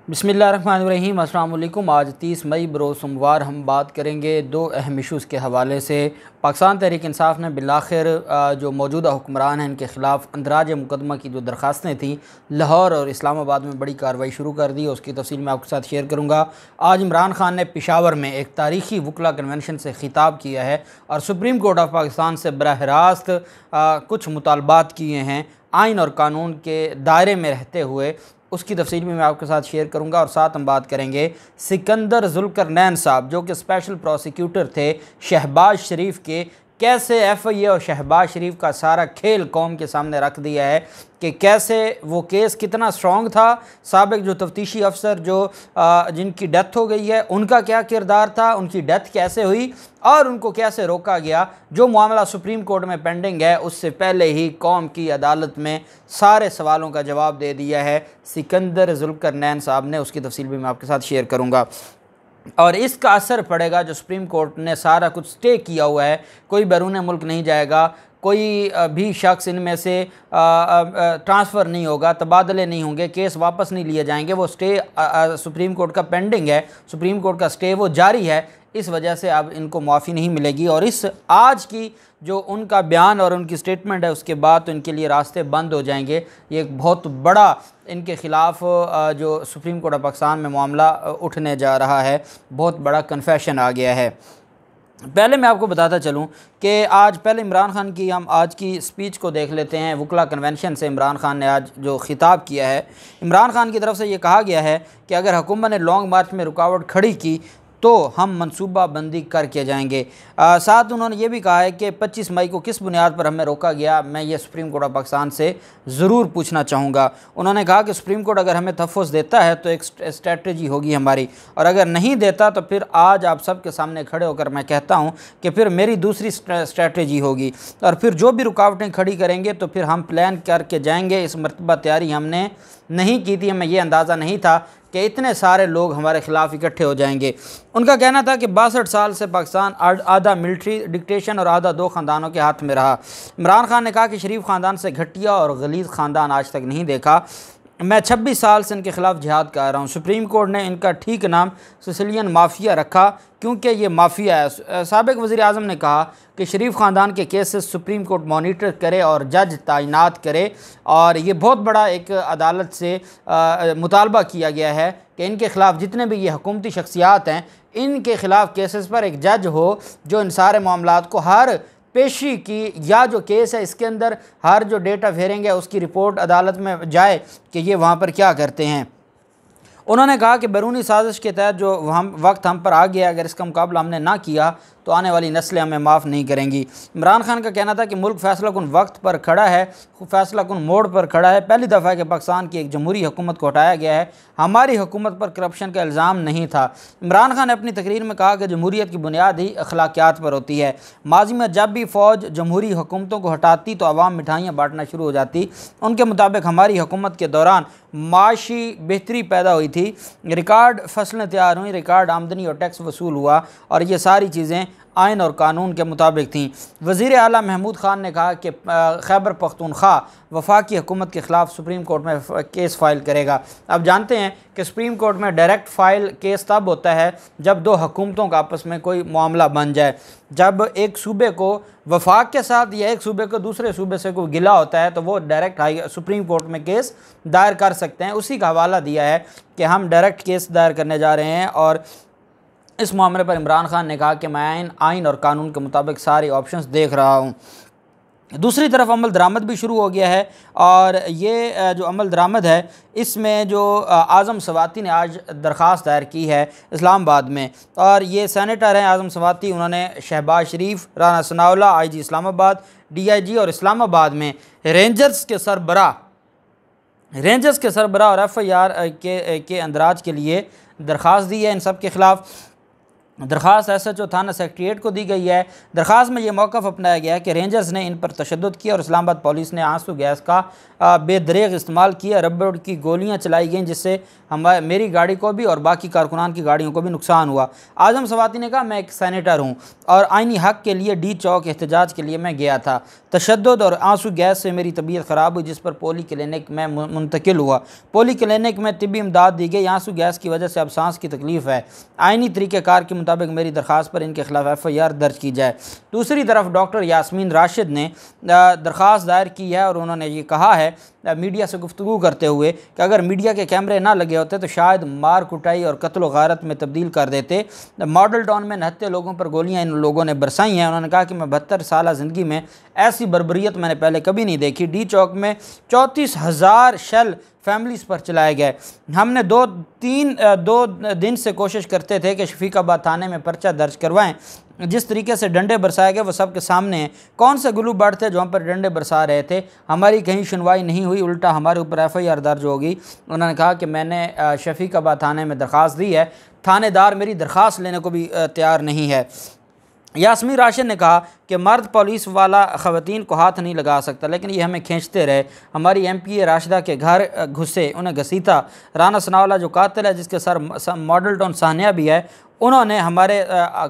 बिस्मिल्लाहिर्रहमानिर्रहीम। अस्सलाम वालेकुम। आज 30 मई बरोज़ सोमवार हम बात करेंगे दो अहम इशूज़ के हवाले से। पाकिस्तान तहरीक इंसाफ ने बिलाखिर जो मौजूदा हुक्मरान हैं इनके ख़िलाफ़ अंदराज मुकदमा की जो दरख्वास्तें थी लाहौर और इस्लामाबाद में बड़ी कार्रवाई शुरू कर दी। उसकी तफसील मैं आपके साथ शेयर करूँगा। आज इमरान खान ने पेशावर में एक तारीख़ी वकला कन्वेंशन से ख़िताब किया है और सुप्रीम कोर्ट ऑफ पाकिस्तान से बराह रास्त कुछ मुतालबात किए हैं आइन और कानून के दायरे में रहते हुए। उसकी तफसील भी मैं आपके साथ शेयर करूंगा और साथ हम बात करेंगे सिकंदर जुल्करनैन साहब जो कि स्पेशल प्रोसिक्यूटर थे शहबाज शरीफ के, कैसे FIA और शहबाज शरीफ का सारा खेल कौम के सामने रख दिया है कि कैसे वो केस कितना स्ट्रॉन्ग था। साबिक जो तफ्तीशी अफसर जो जिनकी डेथ हो गई है उनका क्या किरदार था, उनकी डेथ कैसे हुई और उनको कैसे रोका गया। जो मामला सुप्रीम कोर्ट में पेंडिंग है उससे पहले ही कौम की अदालत में सारे सवालों का जवाब दे दिया है सिकंदर जुल्करनैन साहब ने। उसकी तफसील भी मैं आपके साथ शेयर करूँगा और इसका असर पड़ेगा जो सुप्रीम कोर्ट ने सारा कुछ स्टे किया हुआ है। कोई बैरून मुल्क नहीं जाएगा, कोई भी शख्स इनमें से ट्रांसफ़र नहीं होगा, तबादले नहीं होंगे, केस वापस नहीं लिए जाएंगे। वो स्टे सुप्रीम कोर्ट का पेंडिंग है, सुप्रीम कोर्ट का स्टे वो जारी है। इस वजह से अब इनको माफ़ी नहीं मिलेगी और इस आज की जो उनका बयान और उनकी स्टेटमेंट है उसके बाद तो इनके लिए रास्ते बंद हो जाएंगे। ये एक बहुत बड़ा इनके ख़िलाफ़ जो सुप्रीम कोर्ट ऑफ पाकिस्तान में मामला उठने जा रहा है, बहुत बड़ा कन्फेशन आ गया है। पहले मैं आपको बताता चलूं कि आज पहले इमरान खान की हम आज की स्पीच को देख लेते हैं। वकला कन्वेंशन से इमरान खान ने आज जो ख़िताब किया है, इमरान खान की तरफ से ये कहा गया है कि अगर हुकूमत ने लॉन्ग मार्च में रुकावट खड़ी की तो हम मनसूबा बंदी करके जाएंगे। साथ उन्होंने ये भी कहा है कि 25 मई को किस बुनियाद पर हमें रोका गया, मैं ये सुप्रीम कोर्ट ऑफ पाकिस्तान से ज़रूर पूछना चाहूँगा। उन्होंने कहा कि सुप्रीम कोर्ट अगर हमें तहफ़्फ़ुज़ देता है तो एक स्ट्रेटजी होगी हमारी, और अगर नहीं देता तो फिर आज आप सबके सामने खड़े होकर मैं कहता हूँ कि फिर मेरी दूसरी स्ट्रेटजी होगी और फिर जो भी रुकावटें खड़ी करेंगे तो फिर हम प्लान करके जाएंगे। इस मरतबा तैयारी हमने नहीं की थी, हमें ये अंदाज़ा नहीं था कि इतने सारे लोग हमारे ख़िलाफ़ इकट्ठे हो जाएंगे। उनका कहना था कि 62 साल से पाकिस्तान आधा मिलिट्री डिक्टेशन और आधा दो ख़ानदानों के हाथ में रहा। इमरान खान ने कहा कि शरीफ ख़ानदान से घटिया और गलीज़ ख़ानदान आज तक नहीं देखा। मैं 26 साल से इनके ख़िलाफ़ जिहाद कर रहा हूँ। सुप्रीम कोर्ट ने इनका ठीक नाम सिसिलियन माफिया रखा क्योंकि ये माफिया है। साबिक़ वज़ीर आज़म ने कहा कि शरीफ ख़ानदान के केसेस सुप्रीम कोर्ट मॉनिटर करे और जज तैनात करे, और ये बहुत बड़ा एक अदालत से मुतालबा किया गया है कि इनके ख़िलाफ़ जितने भी ये हुकूमती शख्सियात हैं इनके ख़िलाफ़ केसेस पर एक जज हो जो इन सारे मामलात को हर पेशी की या जो केस है इसके अंदर हर जो डेटा फेरेंगे उसकी रिपोर्ट अदालत में जाए कि ये वहाँ पर क्या करते हैं। उन्होंने कहा कि बैरूनी साजिश के तहत जो वक्त हम पर आ गया, अगर इसका मुकाबला हमने ना किया तो आने वाली नस्लें हमें माफ़ नहीं करेंगी। इमरान खान का कहना था कि मुल्क फ़ैसला कुन वक्त पर खड़ा है, फ़ैसला कुन मोड़ पर खड़ा है। पहली दफ़ा है कि पाकिस्तान की एक जमहूरी हुकूमत को हटाया गया है, हमारी हुकूमत पर करप्शन का इल्ज़ाम नहीं था। इमरान खान ने अपनी तकरीर में कहा कि जमहूरियत की बुनियाद ही अखलाकियात पर होती है। माजी में जब भी फ़ौज जमहूरी हुकूमतों को हटाती तो अवाम मिठाइयाँ बाँटना शुरू हो जाती। उनके मुताबिक हमारी हुकूमत के दौरान माशी बेहतरी पैदा हुई थी, रिकॉर्ड फसलें तैयार हुई, रिकॉर्ड आमदनी और टैक्स वसूल हुआ और ये सारी चीज़ें आइन और कानून के मुताबिक थीं। वज़ीर आला महमूद खान ने कहा कि खैबर पख्तूनख्वा वफाकी हुकूमत के ख़िलाफ़ सुप्रीम कोर्ट में केस फ़ाइल करेगा। अब जानते हैं कि सुप्रीम कोर्ट में डायरेक्ट फ़ाइल केस तब होता है जब दो हुकूमतों का आपस में कोई मामला बन जाए। जब एक सूबे को वफाक के साथ या एक सूबे को दूसरे सूबे से कोई गिला होता है तो वो डायरेक्ट सुप्रीम कोर्ट में केस दायर कर सकते हैं। उसी का हवाला दिया है कि हम डायरेक्ट केस दायर करने जा रहे हैं और इस मामले पर इमरान खान ने कहा कि मैं आइन और कानून के मुताबिक सारे ऑप्शंस देख रहा हूँ। दूसरी तरफ अमल दरामद भी शुरू हो गया है और ये जो अमल दरामद है इसमें जो आज़म सवाती ने आज दरख्वास्त दायर की है इस्लामाबाद में, और ये सेनेटर हैं आज़म सवाती। उन्होंने शहबाज शरीफ, राना सनाउल्लाह, IG इस्लामाबाद, DIG और इस्लामाबाद में रेंजर्स के सरबराह और FIR के अंदराज के लिए दरख्वास्त दी है इन सब के ख़िलाफ़। दरख्वास्त SHO थाना सेक्रेटरीट को दी गई है। दरख्वास्त में ये मौक़िफ़ अपनाया गया है कि रेंजर्स ने इन पर तशद्दुद किया और इस्लामाबाद पुलिस ने आंसू गैस का बेदरेग इस्तेमाल किया, रबड़ की गोलियां चलाई गईं, जिससे मेरी गाड़ी को भी और बाकी कारकुनान की गाड़ियों को भी नुकसान हुआ। आज़म सवाती ने कहा, मैं एक सैनेटर हूँ और आइनी हक़ के लिए डी चौक एहतजाज के लिए मैं गया था। तशद्दुद और आंसू गैस से मेरी तबीयत ख़राब हुई, जिस पर पोली क्लिनिक में मुंतकिल हुआ। पोली क्लिनिक में तिब्बी इमदाद दी गई। आंसू गैस की वजह से अब सांस की तकलीफ़ है। आइनी तरीक़ेकार के मुताबिक मेरी दरख्वास्त पर इनके खिलाफ FIR दर्ज की जाए। दूसरी तरफ डॉक्टर यास्मीन राशिद ने दरख्वास्त दायर की है और उन्होंने ये कहा है मीडिया से गुफ्तगू करते हुए कि अगर मीडिया के कैमरे ना लगे होते तो शायद मार कुटाई और कत्ल व गारत में तब्दील कर देते। मॉडल टाउन में 69 लोगों पर गोलियां इन लोगों ने बरसाई हैं। उन्होंने कहा कि मैं 72 साल ज़िंदगी में ऐसी बर्बरियत मैंने पहले कभी नहीं देखी। डी चौक में 34,000 शेल फैमिलीज़ पर चलाए गए। हमने दो दिन से कोशिश करते थे कि शफीकाबाद थाने में पर्चा दर्ज करवाएं। जिस तरीके से डंडे बरसाए गए वो सबके सामने हैं। कौन से गुलू बर्ड थे जो हम पर डंडे बरसा रहे थे? हमारी कहीं सुनवाई नहीं हुई, उल्टा हमारे ऊपर FIR दर्ज होगी। उन्होंने कहा कि मैंने शफीकाबाद थाने में दरख्वास्त दी है, थानेदार मेरी दरख्वास्त लेने को भी तैयार नहीं है। यास्मीन राशिद ने कहा कि मर्द पुलिस वाला ख़वातीन को हाथ नहीं लगा सकता, लेकिन ये हमें खींचते रहे। हमारी MPA राशिदा के घर घुसे, उन्हें घसीटा। राना सनावाला जो कातिल है, जिसके सर मॉडल टाउन सानिया भी है, उन्होंने हमारे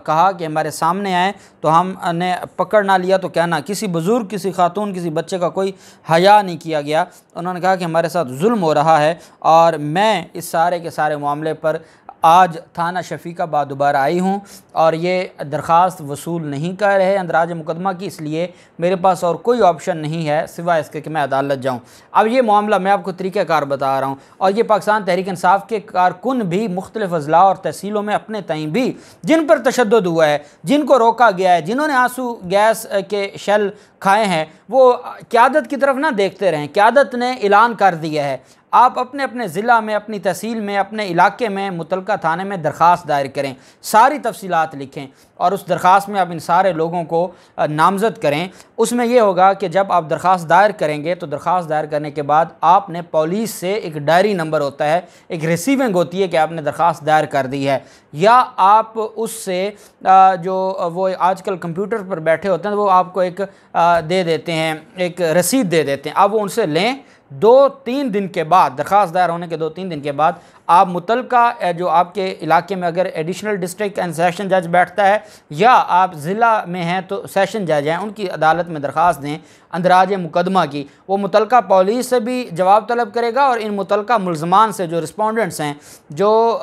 कहा कि हमारे सामने आए तो हमने पकड़ ना लिया तो कहना। किसी बुज़ुर्ग, किसी खातून, किसी बच्चे का कोई हया नहीं किया गया। उन्होंने कहा कि हमारे साथ जुल्म हो रहा है और मैं इस सारे के सारे मामले पर आज थाना शफीकाबाद दोबारा आई हूँ और ये दरख्वास्त वसूल नहीं कर रहे अंदराज मुकदमा की, इसलिए मेरे पास और कोई ऑप्शन नहीं है सिवाय इसके कि मैं अदालत जाऊँ। अब ये मामला मैं आपको तरीक़ाकार बता रहा हूँ और ये पाकिस्तान तहरीक इंसाफ के कारकुन भी मुख्तलिफ अजला और तहसीलों में अपने तईं भी जिन पर तशद्दुद हुआ है, जिनको रोका गया है, जिन्होंने आंसू गैस के शेल खाए हैं, वो क़यादत की तरफ ना देखते रहें। क़यादत ने ऐलान कर दिया है, आप अपने अपने ज़िला में, अपनी तहसील में, अपने इलाके में, मुतलका थाने में दरख्वास्त दायर करें, सारी तफसीलात लिखें और उस दरख्वास्त में आप इन सारे लोगों को नामज़द करें। उसमें यह होगा कि जब आप दरख्वास्त दायर करेंगे तो दरख्वास्त दायर करने के बाद आपने पुलिस से एक डायरी नंबर होता है, एक रिसीविंग होती है कि आपने दरख्वास्त दायर कर दी है, या आप उससे जो वो आजकल कंप्यूटर पर बैठे होते हैं वो आपको एक दे देते हैं, एक रसीद दे देते हैं। आप वो उनसे लें। 2-3 दिन के बाद, दरख्वास्त दायर होने के 2-3 दिन के बाद आप मुतलका जो आपके इलाके में अगर एडिशनल डिस्ट्रिक्ट एंड सेशन जज बैठता है या आप ज़िला में हैं तो सेशन जज हैं, उनकी अदालत में दरख्वास्त दें अंदराज मुकदमा की। वो मुतलका पुलिस से भी जवाब तलब करेगा और इन मुतलका मुल्ज़मान से, जो रिस्पोंडेंट्स हैं, जो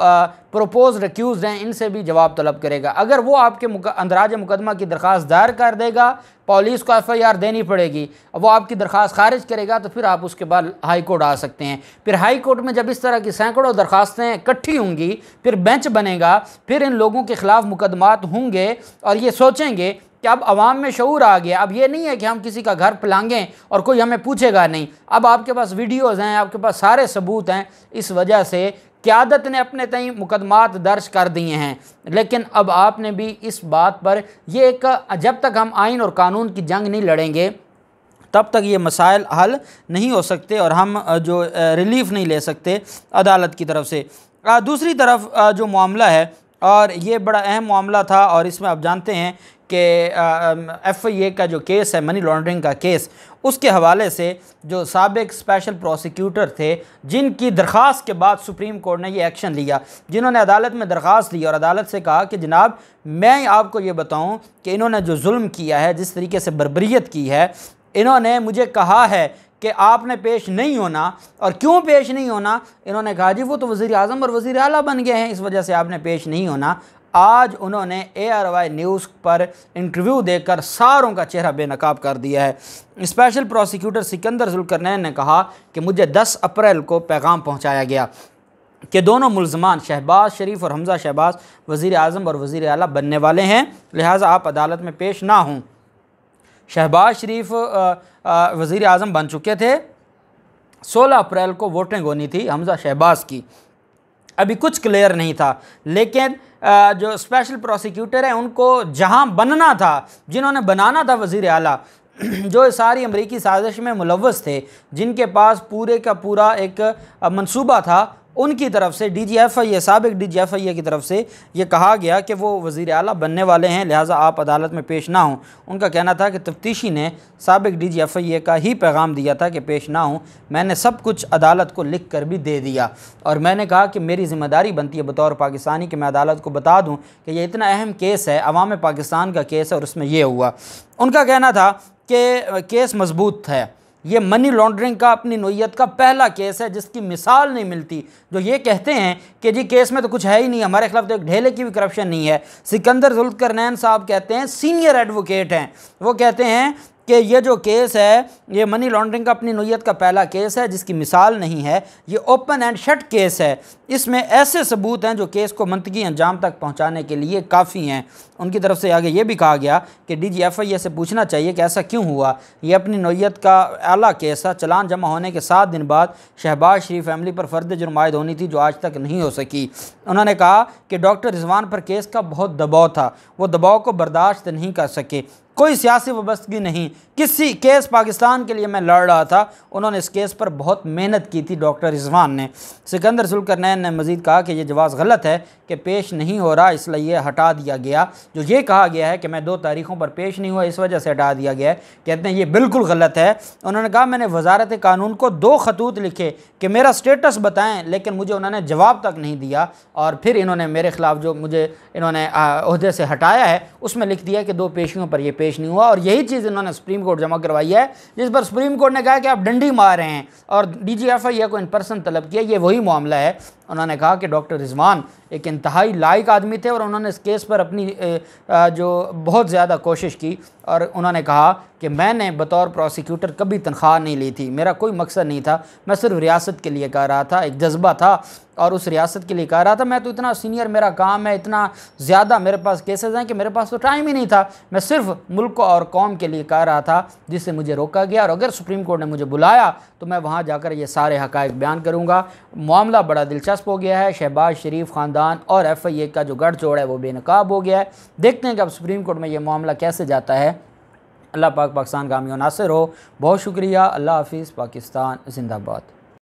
प्रोपोज एक्यूज़ हैं, इनसे भी जवाब तलब करेगा। अगर वो आपके अंदराज मुकदमा की दरख्वास्त दायर कर देगा, पुलिस को FIR देनी पड़ेगी, वो आपकी दरख्वास्त खारिज करेगा तो फिर आप उसके बाद हाई कोर्ट आ सकते हैं। फिर हाई कोर्ट में जब इस तरह की सैकड़ों दरख्वास्तें इकट्ठी होंगी, फिर बेंच बनेगा, फिर इन लोगों के ख़िलाफ़ मुकदमात होंगे और ये सोचेंगे कि अब आवाम में शऊर आ गया। अब ये नहीं है कि हम किसी का घर पलांगें और कोई हमें पूछेगा नहीं। अब आपके पास वीडियोज़ हैं, आपके पास सारे सबूत हैं। इस वजह से क़यादत ने अपने तई मुकदमात दर्ज कर दिए हैं, लेकिन अब आपने भी इस बात पर ये एक, जब तक हम आइन और कानून की जंग नहीं लड़ेंगे तब तक ये मसाइल हल नहीं हो सकते और हम जो रिलीफ नहीं ले सकते अदालत की तरफ से। दूसरी तरफ जो मामला है, और ये बड़ा अहम मामला था, और इसमें आप जानते हैं कि FIA का जो केस है, मनी लॉन्ड्रिंग का केस, उसके हवाले से जो साबिक स्पेशल प्रोसिक्यूटर थे, जिनकी दरख्वास्त के बाद सुप्रीम कोर्ट ने ये एक्शन लिया, जिन्होंने अदालत में दरख्वास्त दी और अदालत से कहा कि जनाब मैं आपको ये बताऊं कि इन्होंने जो जुल्म किया है, जिस तरीके से बर्बरियत की है, इन्होंने मुझे कहा है कि आपने पेश नहीं होना। और क्यों पेश नहीं होना? इन्होंने कहा जी वो तो वज़ीर आज़म और वज़ीर आला बन गए हैं, इस वजह से आपने पेश नहीं होना। आज उन्होंने ARY न्यूज़ पर इंटरव्यू देकर सारों का चेहरा बेनकाब कर दिया है। स्पेशल प्रोसिक्यूटर सिकंदर जुल्करनैन ने कहा कि मुझे 10 अप्रैल को पैगाम पहुंचाया गया कि दोनों मुल्ज़मान शहबाज शरीफ और हमज़ा शहबाज वज़ीर आज़म और वज़ीर आला बनने वाले हैं, लिहाजा आप अदालत में पेश ना हों। शहबाज शरीफ वज़ीर आज़म बन चुके थे, 16 अप्रैल को वोटिंग होनी थी हमज़ा शहबाज की, अभी कुछ क्लियर नहीं था। लेकिन जो स्पेशल प्रोसिक्यूटर हैं उनको जहां बनना था, जिन्होंने बनाना था वज़ीर आला, जो सारी अमरीकी साजिश में मुलव्वस थे, जिनके पास पूरे का पूरा एक मंसूबा था, उनकी तरफ से DGFIA साबिक DGFIA की तरफ से ये कहा गया कि वो वज़ीर आला बनने वाले हैं, लिहाजा आप अदालत में पेश ना हों। उनका कहना था कि तफ्तीशी ने साबिक DGFIA का ही पैगाम दिया था कि पेश ना हों। मैंने सब कुछ अदालत को लिख कर भी दे दिया और मैंने कहा कि मेरी ज़िम्मेदारी बनती है बतौर पाकिस्तानी कि मैं अदालत को बता दूँ कि ये इतना अहम केस है, अवाम पाकिस्तान का केस है और उसमें ये हुआ। उनका कहना था कि केस मजबूत है, ये मनी लॉन्ड्रिंग का अपनी नोयत का पहला केस है जिसकी मिसाल नहीं मिलती। जो ये कहते हैं कि जी केस में तो कुछ है ही नहीं, हमारे खिलाफ तो एक ढेले की भी करप्शन नहीं है। सिकंदर जुल्फ़िकारनैन साहब कहते हैं, सीनियर एडवोकेट हैं, वो कहते हैं कि ये जो केस है ये मनी लॉन्ड्रिंग का अपनी नोयत का पहला केस है जिसकी मिसाल नहीं है, ये ओपन एंड शट केस है। इसमें ऐसे सबूत हैं जो केस को मंतकी अंजाम तक पहुंचाने के लिए काफ़ी हैं। उनकी तरफ से आगे ये भी कहा गया कि DGFIA से पूछना चाहिए कि ऐसा क्यों हुआ, ये अपनी नोयत का आला केस है। चलान जमा होने के 7 दिन बाद शहबाज शरीफ फैमिली पर फ़र्द जुर्म आयद होनी थी जो आज तक नहीं हो सकी। उन्होंने कहा कि डॉक्टर रिजवान पर केस का बहुत दबाव था, वो दबाव को बर्दाश्त नहीं कर सके, कोई सियासी वाबस्तगी नहीं, किसी केस पाकिस्तान के लिए मैं लड़ रहा था। उन्होंने इस केस पर बहुत मेहनत की थी डॉक्टर रिजवान ने। सिकंदर जुल्फ़िकारनैन ने मज़ीद कहा कि यह जवाज़ गलत है कि पेश नहीं हो रहा, इसलिए ये हटा दिया गया। जो ये कहा गया है कि मैं 2 तारीखों पर पेश नहीं हुआ इस वजह से हटा दिया गया है, कहते हैं ये बिल्कुल गलत है। उन्होंने कहा मैंने वजारत कानून को 2 खतूत लिखे कि मेरा स्टेटस बताएं, लेकिन मुझे उन्होंने जवाब तक नहीं दिया और फिर इन्होंने मेरे खिलाफ जो मुझे इन्होंने ओहदे से हटाया है उसमें लिख दिया कि 2 पेशियों पर यह पेश नहीं हुआ। और यही चीज़ इन्होंने सुप्रीम कोर्ट जमा करवाई है, जिस पर सुप्रीम कोर्ट ने कहा कि आप डंडी मार रहे हैं और DGFIA को इन पर्सन तलब किया। ये वही मामला है। उन्होंने कहा कि डॉक्टर रिजवान एक इंतहाई लायक आदमी थे और उन्होंने इस केस पर अपनी जो बहुत ज़्यादा कोशिश की और उन्होंने कहा कि मैंने बतौर प्रोसिक्यूटर कभी तनख्वाह नहीं ली थी, मेरा कोई मकसद नहीं था, मैं सिर्फ रियासत के लिए कर रहा था, एक जज्बा था और उस रियासत के लिए कर रहा था। मैं तो इतना सीनियर मेरा काम है, इतना ज़्यादा मेरे पास केसेस हैं कि मेरे पास तो टाइम ही नहीं था, मैं सिर्फ मुल्क और कौम के लिए कर रहा था, जिससे मुझे रोका गया। और अगर सुप्रीम कोर्ट ने मुझे बुलाया तो मैं वहाँ जाकर ये सारे हक़ाइक़ बयान करूँगा। मामला बड़ा दिलचस्प हो गया है। शहबाज शरीफ ख़ानदान और FIA का जो गठजोड़ है वो बेनकाब हो गया है। देखते हैं कि अब सुप्रीम कोर्ट में ये मामला कैसे जाता है। अल्लाह पाक पाकिस्तान कामयाब नासिर हो। बहुत शुक्रिया। अल्लाह हाफ़िज़। पाकिस्तान जिंदाबाद।